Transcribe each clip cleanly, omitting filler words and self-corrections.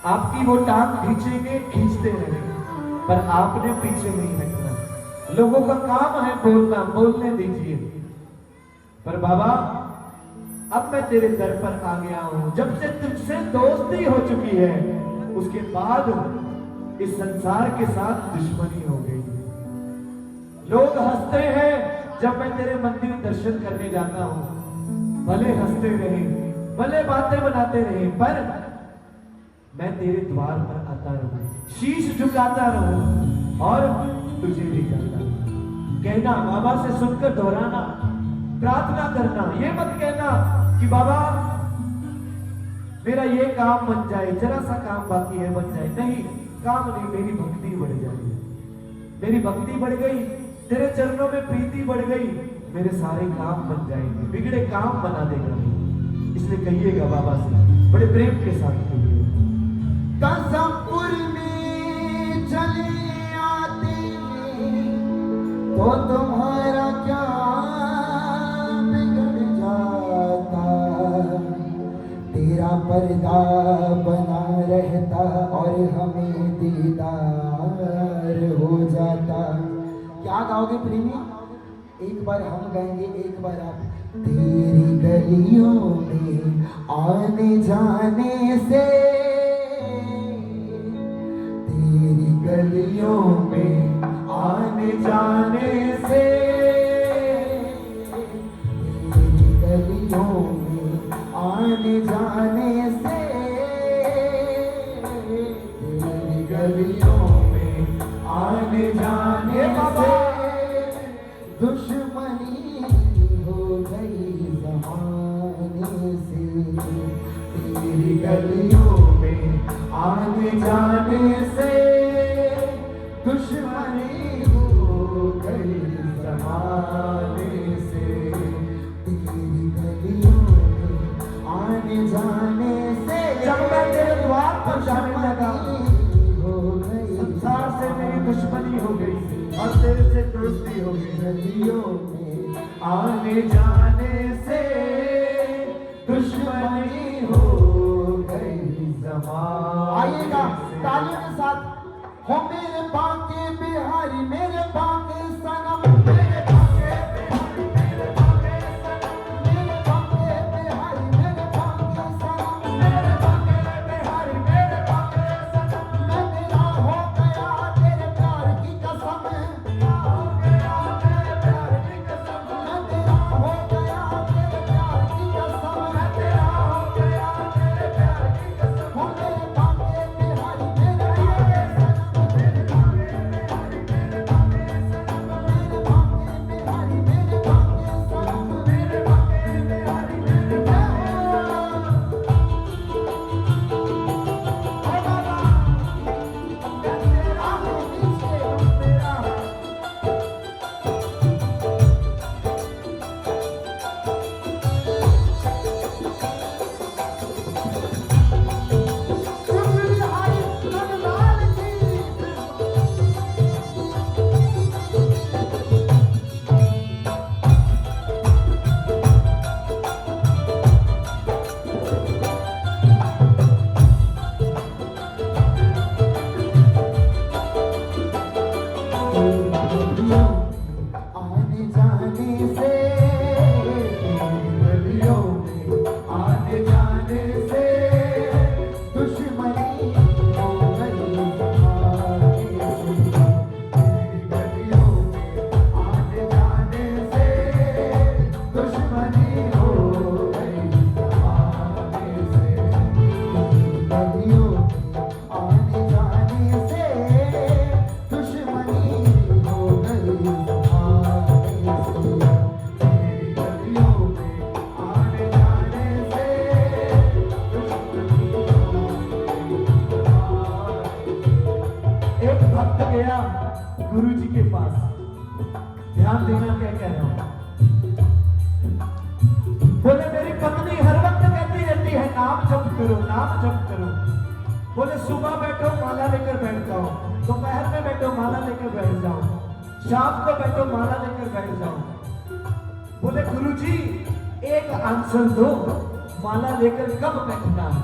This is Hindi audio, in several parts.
आपकी वो टांग खींचेंगे, खींचते रहेंगे, पर आपने पीछे नहीं हटना। लोगों का काम है बोलना, बोलने दीजिए। पर बाबा अब मैं तेरे दर पर आ गया हूं। जब से तुझसे दोस्ती हो चुकी है, उसके बाद इस संसार के साथ दुश्मनी हो गई है। लोग हंसते हैं जब मैं तेरे मंदिर दर्शन करने जाता हूं। भले हंसते रहे, भले बातें बनाते रहे, पर मैं तेरे द्वार पर आता रहूं, शीश झुकाता रहूं और तुझे भी कहता रहूं। कहना बाबा से सुनकर दोहराना, प्रार्थना करना। ये मत कहना कि बाबा मेरा ये काम बन जाए, जरा सा काम बाकी है बन जाए। नहीं, काम नहीं, मेरी भक्ति बढ़ जाएगी। मेरी भक्ति बढ़ गई, तेरे चरणों में प्रीति बढ़ गई, मेरे सारे काम बन जाएंगे, बिगड़े काम बना देगा। इसलिए कहिएगा बाबा से बड़े प्रेम के साथ कहिए। कसमपुर में चले आते तो तुम्हारा क्या बिगड़ जाता। तेरा पर्दा बना रहता और हमें दीदार हो जाता। क्या गाओगे प्रेमी? एक बार हम गाएंगे, एक बार आप। तेरी गलियों में आने जाने से, तेरी गलियों में आने जाने से, तेरी गलियों में आने जाने से, तेरी गलियों में आने जाने से दुश्मनी हो गई ज़माने से। तेरी गलियों में आने जाने से दुश्मनी हो गई ज़माने से। तेरी गलियों में आने जाने से जब मैं तेरे द्वार पर जाने लगा, हो गई संसार से मेरी दुश्मनी हो गई और तेरे से दोस्ती हो गई। गलियों में आने जाने से दुश्मनी हो गई ज़माने। आइएगा तालियों के साथ। हो मेरे बांके बिहारी, मेरे बांके सनम, मेरे बांके बिहारी, मेरे बांके सनम, मेरे बांके बिहारी, मेरे बांके सनम, मेरे बांके बिहारी, मेरे बांके सनम। मैं तेरा हो गया तेरे प्यार की कसम, हो गया तेरे प्यार की कसम। मैं तेरा हो गया तेरे प्यार की कसम, मैं तेरा हो गया तेरे प्यार की कसम। हो मेरे बांके बिहारी, मेरे बांके सनम, मेरे बांके बिहारी, मेरे बांके सनम, मेरे बांके बिहारी, मेरे बांके सनम, मेरे बांके बिहारी, मेरे आने जाने से, गलियों में आने जाने से दुश्मनी हो गई ज़माने से। तेरी गलियों में आने जाने से दुश्मनी हो गई ज़माने से। तेरी गलियों में आने जाने से दुश्मनी हो गई ज़माने से। तेरी गलियों में आने जाने से दुश्मनी हो गई ज़माने। एक भक्त गया गुरु जी के पास। ध्यान देना क्या कह रहा हूं। बोले मेरी पत्नी हर वक्त कहती रहती है नाम जप करो, नाम जप करो। बोले सुबह बैठो माला लेकर बैठ जाओ, दोपहर में बैठो माला लेकर बैठ जाओ, शाम को बैठो माला लेकर बैठ जाओ। बोले गुरुजी एक आंसर दो, माला लेकर कब बैठना है?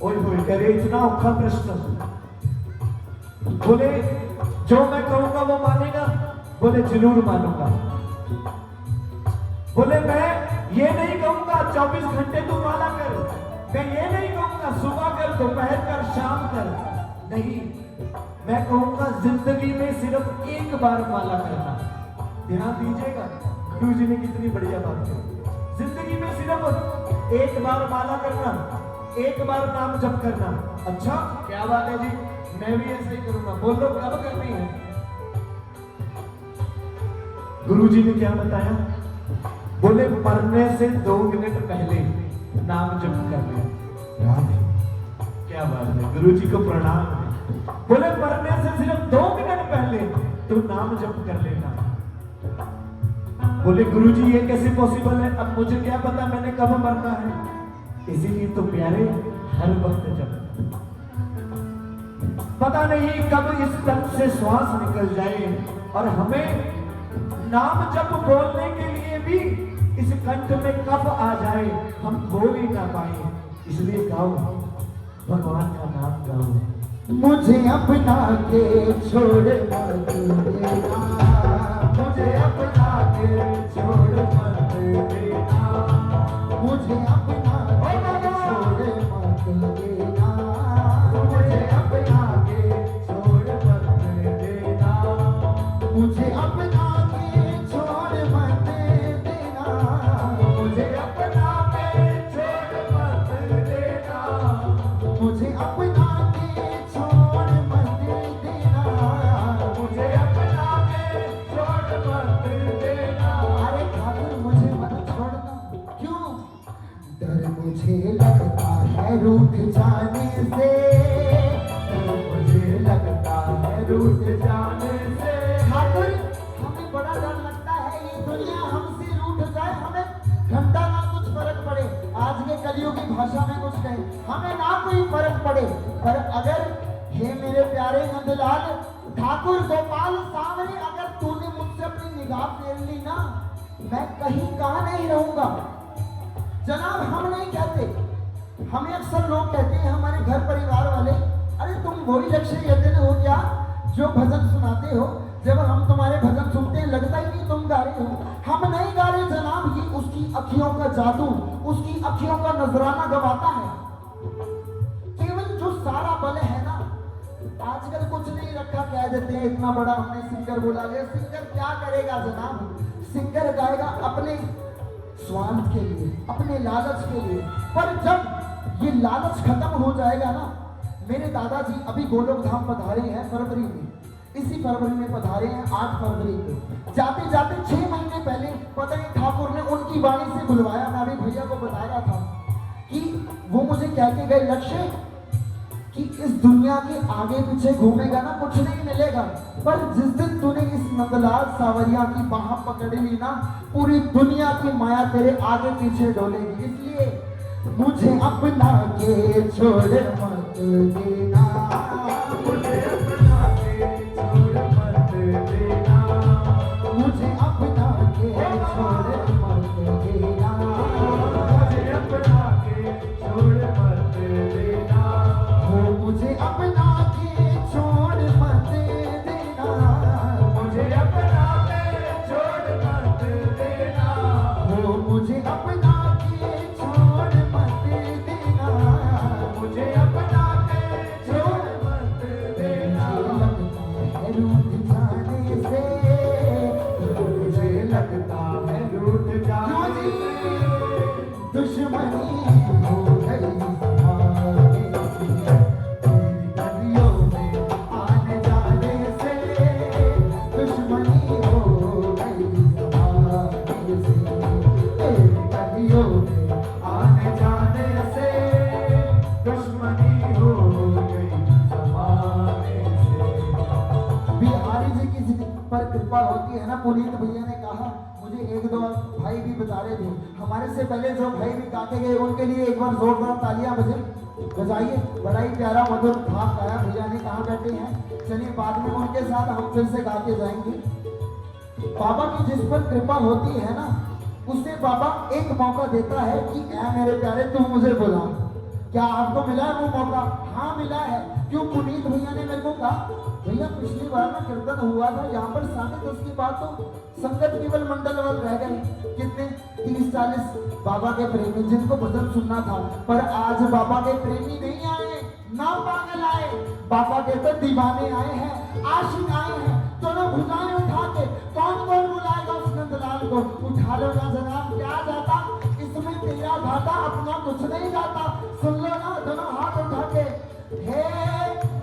ओए होए करे इतना औखा प्रश्न। बोले जो मैं कहूंगा वो मानेगा? बोले जरूर मानूंगा। बोले मैं ये नहीं कहूंगा 24 घंटे तू माला कर, मैं ये नहीं कहूंगा सुबह कर, दोपहर कर, शाम कर, नहीं, मैं कहूंगा जिंदगी में सिर्फ एक बार माला करना। ध्यान दीजिएगा गुरु जी ने कितनी बढ़िया बात कही। जिंदगी में सिर्फ एक बार माला करना, एक बार नाम जप करना। अच्छा क्या बात है जी, मैं भी ऐसे ही करूंगा। बोलो कब करनी है? गुरु जी ने क्या बताया? बोले मरने से 2 मिनट पहले नाम जप कर लिया। क्या बात है, गुरु जी को प्रणाम है। बोले मरने से सिर्फ 2 मिनट पहले तो नाम जप कर लेना। बोले गुरु जी ये कैसे पॉसिबल है? अब मुझे क्या पता मैंने कब मरना है, इसीलिए तो प्यारे हर वक्त जप। पता नहीं कब इस तन से श्वास निकल जाए और हमें नाम जप बोलने के लिए भी इस कंठ में कब आ जाए हम बोल ही ना पाए। इसलिए गाओ, भगवान का नाम गाओ। मुझे अपना के छोड़ मत देना, मुझे अपना के छोड़ मत देना, मुझे अपना के छोड़ मत देना, मुझे अपना के छोड़ मत देना, मुझे अपना के छोड़ मत देना, मुझे अपना के छोड़ मत देना, मुझे अपना के छोड़ मत देना, मुझे अपना के छोड़ मत देना। अरे ठाकुर मुझे मत छोड़ना, क्यों? डर मुझे लगता है रूठ जाने से, डर मुझे लगता है रूठ जाने से। ठाकुर हमें बड़ा डर लगता है ये दुनिया हमसे रूठ जाए, हमें घंटा ना कुछ फर्क पड़े, आज के कलियुगी भाषा में कुछ कहे, हमें ना कोई फर्क पड़े, पर अगर हे मेरे प्यारे नंदलाल ठाकुर गोपाल सांवरे, अगर तूने मुझसे अपनी निगाह फेर ली ना, मैं कहीं कहाँ नहीं रहूंगा। जनाब हम नहीं कहते, हमें अक्सर लोग कहते हैं हमारे घर परिवार वाले, अरे तुम वही लक्ष्य यतन हो क्या जो भजन सुनाते हो, जब हम तुम्हारे भजन सुनते हैं लगता ही नहीं तुम गा रहे हो। हम नहीं गा रहे जनाब, ये उसकी अखियों का जादू, उसकी अखियों का नजराना गवाता है। केवल जो सारा बल है ना, आजकल कुछ नहीं रखा, कह देते हैं इतना बड़ा हमने सिंगर बुला लिया। सिंगर क्या करेगा जनाब? सिंगर गाएगा अपने स्वार्थ के लिए, अपने लालच के लिए, पर जब ये लालच खत्म हो जाएगा ना, मेरे दादाजी अभी गोलोक धाम पधारे हैं फरवरी में, इसी फरवरी में पधारे हैं 8 फरवरी को। जाते जाते 6 महीने पहले पता नहीं ठाकुर ने उनकी वाणी से बुलवाया। मैं अभी भैया को बताया था कि वो मुझे कह के गए लक्ष्य कि इस दुनिया के आगे पीछे घूमेगा ना कुछ नहीं मिलेगा, पर जिस दिन तूने इस नंदलाल सावरिया की बाह पकड़ ली ना, पूरी दुनिया की माया तेरे आगे पीछे डोलेगी। इसलिए मुझे अपना के छोड़ मत देना, मुझे अपना के छोड़ मत देना, मुझे अपना के छोड़ मत देना, मुझे अपना के छोड़ मत देना, हो मुझे अपना के छोड़ मत देना, मुझे अपना के छोड़ मत देना, हो मुझे अपना के छोड़ मत देना, मुझे अपना के छोड़ मत देना। मुझे लगता है रूठ जाने से, मुझे लगता है रूठ जाने से, दुश्मनी हो गई हमारे तेरी गलियों में आने जाने से, दुश्मनी हो गई हमारे से, तेरी गलियों में आने जाने से दुश्मनी हो गई जमाने से। बिहारी जी की जिंदगी पर कृपा होती है ना। पुनीत भैया ने कहा, मुझे 1-2 भाई भी बता रहे थे, हमारे से पहले जो भाई भी गाते गए उनके लिए एक बार जोरदार तालियां बजाइए। बड़ा ही प्यारा मधुर भाव गाया भैया ने। कहाँ बैठे हैं? चलिए बाद में उनके साथ हम फिर से गा के जाएंगे। बाबा की जिस पर कृपा होती है ना, उसे बाबा एक मौका देता है कि ऐ मेरे प्यारे तू मुझे बुला। क्या आपको मिला है वो मौका? हाँ मिला है। क्यों? पुनीत भैया ने मेरे को कहा भैया पिछली बार ना कीर्तन हुआ था यहाँ पर, शामिल तो उसकी बात तो संगत केवल मंडल वाल रह गए, कितने 30-40 बाबा के प्रेमी जिनको भजन सुनना था। पर आज बाबा के प्रेमी नहीं आए, ना पागल आए, बाबा के तो दीवाने आए हैं, आशिक आए हैं। दोनों भुजाएं उठा के कौन कौन बुलाएगा उस नंदलाल को? उठा लो ना जनाब, क्या जाता इसमें तेरा घाटा, अपना कुछ नहीं जाता। सुन लो ना दोनों हाथ उठा के, हे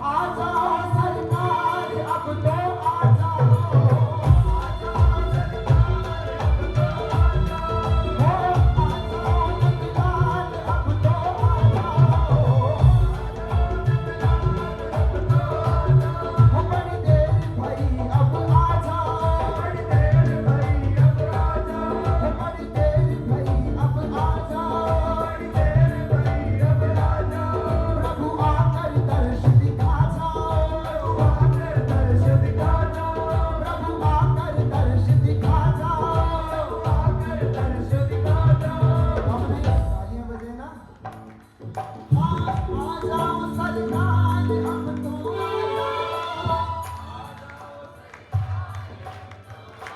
आ जाओ सरकार अब तो आ जाओ,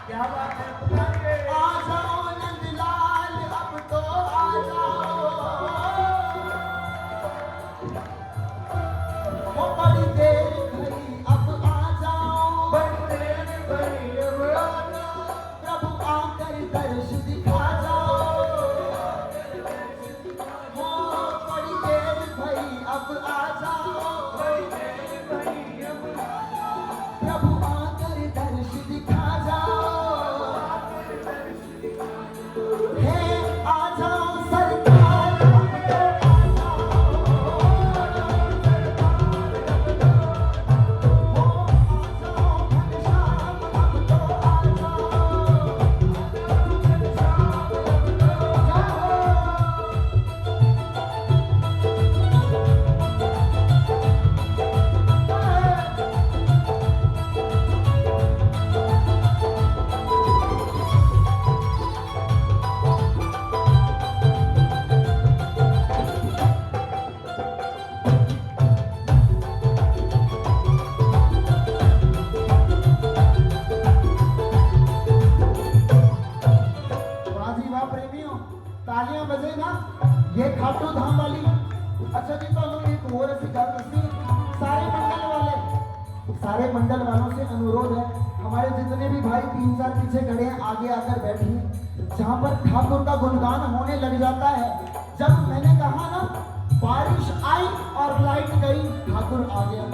क्या बात है, पुकारिए। आ जाओ नंदलाल अब तो आ जाओ, वो बड़ी देर भई अब आ जाओ, बड़ी देर भई अब आ जाओ, प्रभु आकर दर्श दिखा जाओ, वो बड़ी देर भई अब आ जाओ, बड़ी देर भई अब आ जाओ, प्रभु आकर दर्श दिखा जाओ, हे आ जाओ सरकार अब तो आ जाओ, वो आ जाओ घनश्याम अब तो आ जाओ। वाह जी वाह प्रेमियों, तालियां बजे ना, ये खाटू धाम वाली। अच्छा जी तो हम एक और ऐसी गल दसी, सारे मंडल वालों से अनुरोध है, हमारे जितने भी भाई 3-4 पीछे खड़े हैं आगे आकर बैठिए। जहाँ पर ठाकुर का गुणगान होने लग जाता है, जब मैंने कहा ना बारिश आई और लाइट गई, ठाकुर आ गया।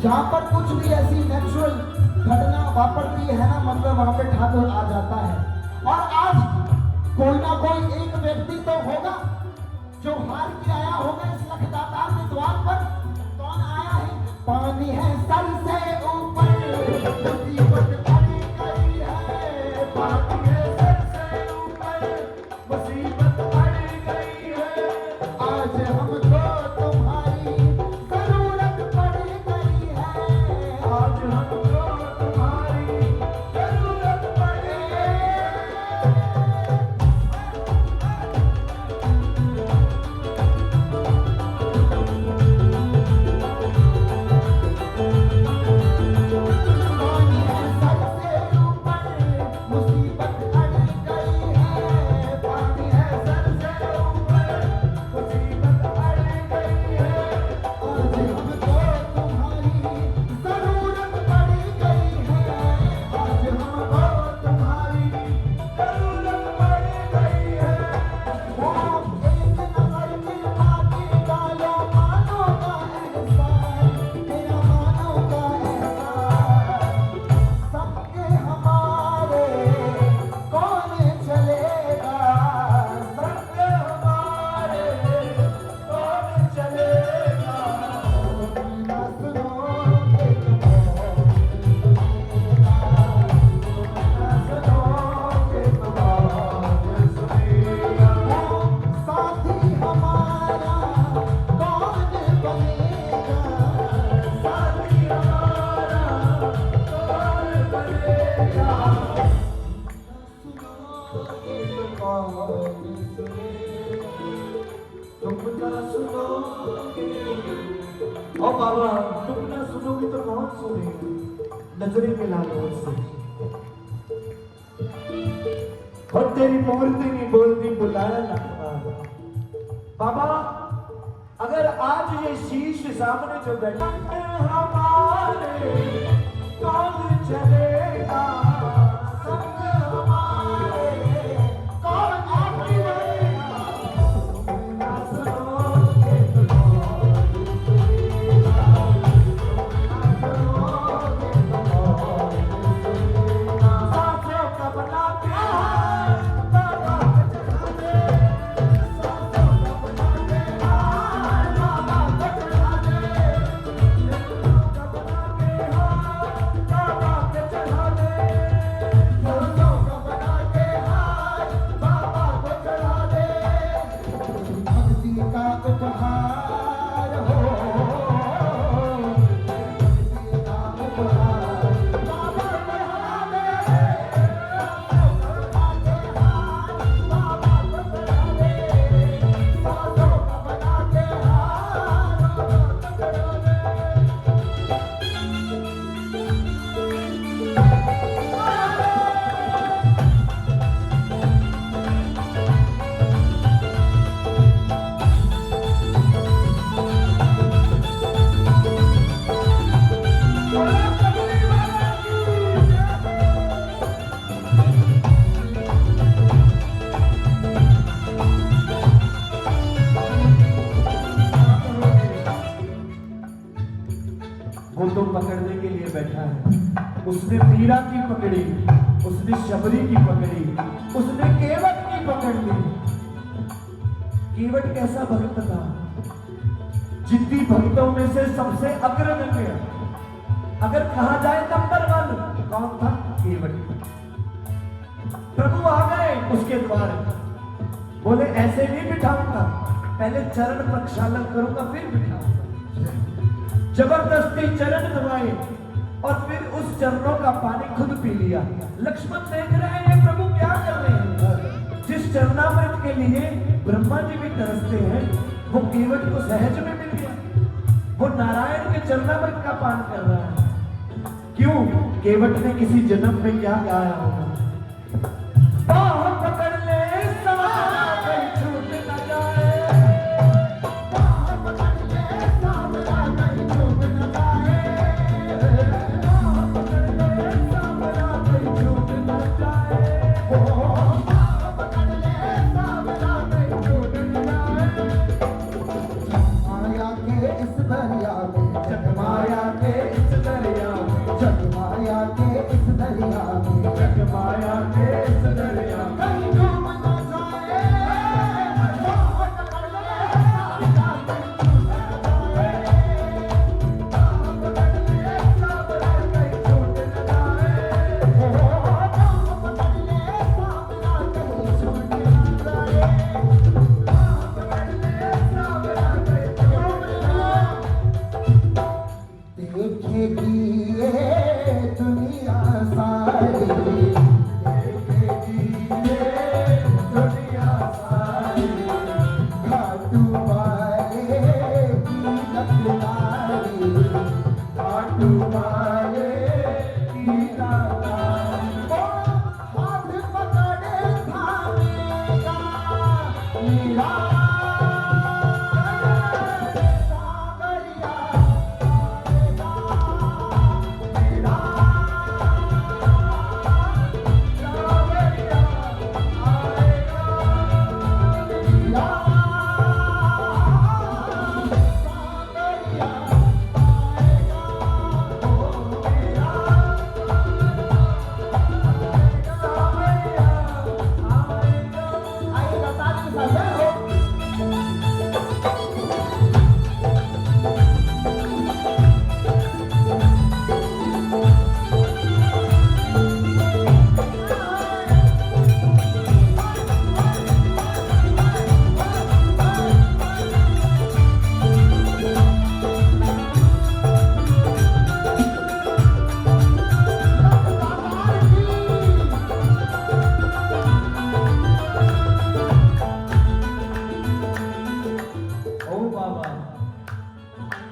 जहाँ पर कुछ भी ऐसी नेचुरल घटना वापरती है ना, मतलब वहां पे ठाकुर आ जाता है। और आज कोई ना कोई एक व्यक्ति तो होगा जो हार के आया होगा इस लखदातार के द्वार पर। कौन आया है? पानी है सर से ऊपर, मुसीबत पड़ी गई है, पानी है सर से ऊपर, मुसीबत पड़ी गई है, आज हमको तुम्हारी जरूरत पड़ गई है, आज हमको तुम्हारी जरूरत पड़ी है। तुम ना सुनोगे। ओ बाबा तुम ना सुनोगे तो कौन सुनेगा? नजरें मिला लो उससे। और तेरी बोलती नहीं बोलती बुलाया ना बाबा। अगर आज ये शीश सामने जो बैठा हमारे कौन चलेगा संग हमारे, कौन आगे बढ़ेगा? ना सुनोगे तो कौन सुनेगा? ना सुनोगे तो कौन सुनेगा? सांसों का बना के बाबा को चढ़ा दे, सांसों का बना के बाबा को चढ़ा दे, सांसों का बना के बाबा को चढ़ा दे, सांसों का बना के बाबा को चढ़ा दे। भक्ति का उपहार हो, भक्ति का उपहार बाबा चढ़ा दे, बाबा को चढ़ा दे, सांसों का बना के बाबा को चढ़ा दे। वो तो पकड़ने के लिए बैठा है। उसने मीरा की पकड़ी, उसने शबरी की पकड़ी, उसने केवट की पकड़ ली। केवट कैसा भक्त था? जितनी भक्तों में से सबसे अग्रगण्य, अगर कहा जाए नंबर 1 कौन था? केवट। प्रभु आ गए उसके द्वार, बोले ऐसे नहीं बिठाऊंगा, पहले चरण प्रक्षालन करूंगा फिर बिठाऊंगा। जबरदस्ती चरण दबाए और फिर उस चरणों का पानी खुद पी लिया। लक्ष्मण देख रहे हैं ये प्रभु क्या कर रहे हैं। जिस चरणामृत के लिए ब्रह्मा जी भी तरसते हैं वो केवट को सहज में मिल गया। वो नारायण के चरणामृत का पान कर रहा है। क्यों? केवट ने किसी जन्म में क्या गाया होगा? बाह पकड़ ले सावरा कहीं छूट न जाए, बाह पकड़ ले सावरा कहीं छूट न जाए, बाह पकड़ ले सावरा कहीं छूट न जाए, बाह पकड़ ले सावरा कहीं छूट न जाए। माया के इस दरिया में, जगमाया के इस दरिया में, जग माया के इस दरिया में, जगमाया के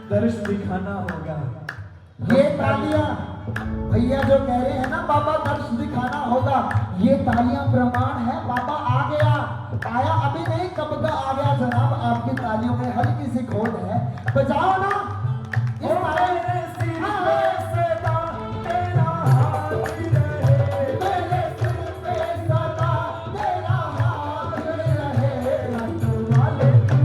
दर्श दिखाना होगा। ये तालियां भैया जो कह रहे हैं ना बाबा दर्श दिखाना होगा, ये तालियां प्रमाण है बाबा आ गया। आया अभी नहीं, कब का आ गया जनाब। आपकी तालियों में हल्की सी खोट है, बजाओ ना इस मेरे सिर पे सदा तेरा हाथ रहे, मेरे सिर पे सदा तेरा हाथ रहे, रत वाले तू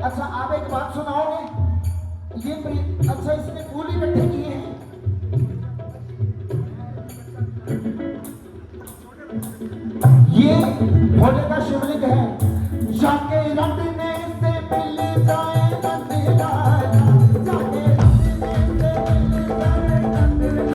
अच्छा आप एक बात सुनाओगे? अच्छा इसने फूल इकट्ठे किए हैं। ये भोले का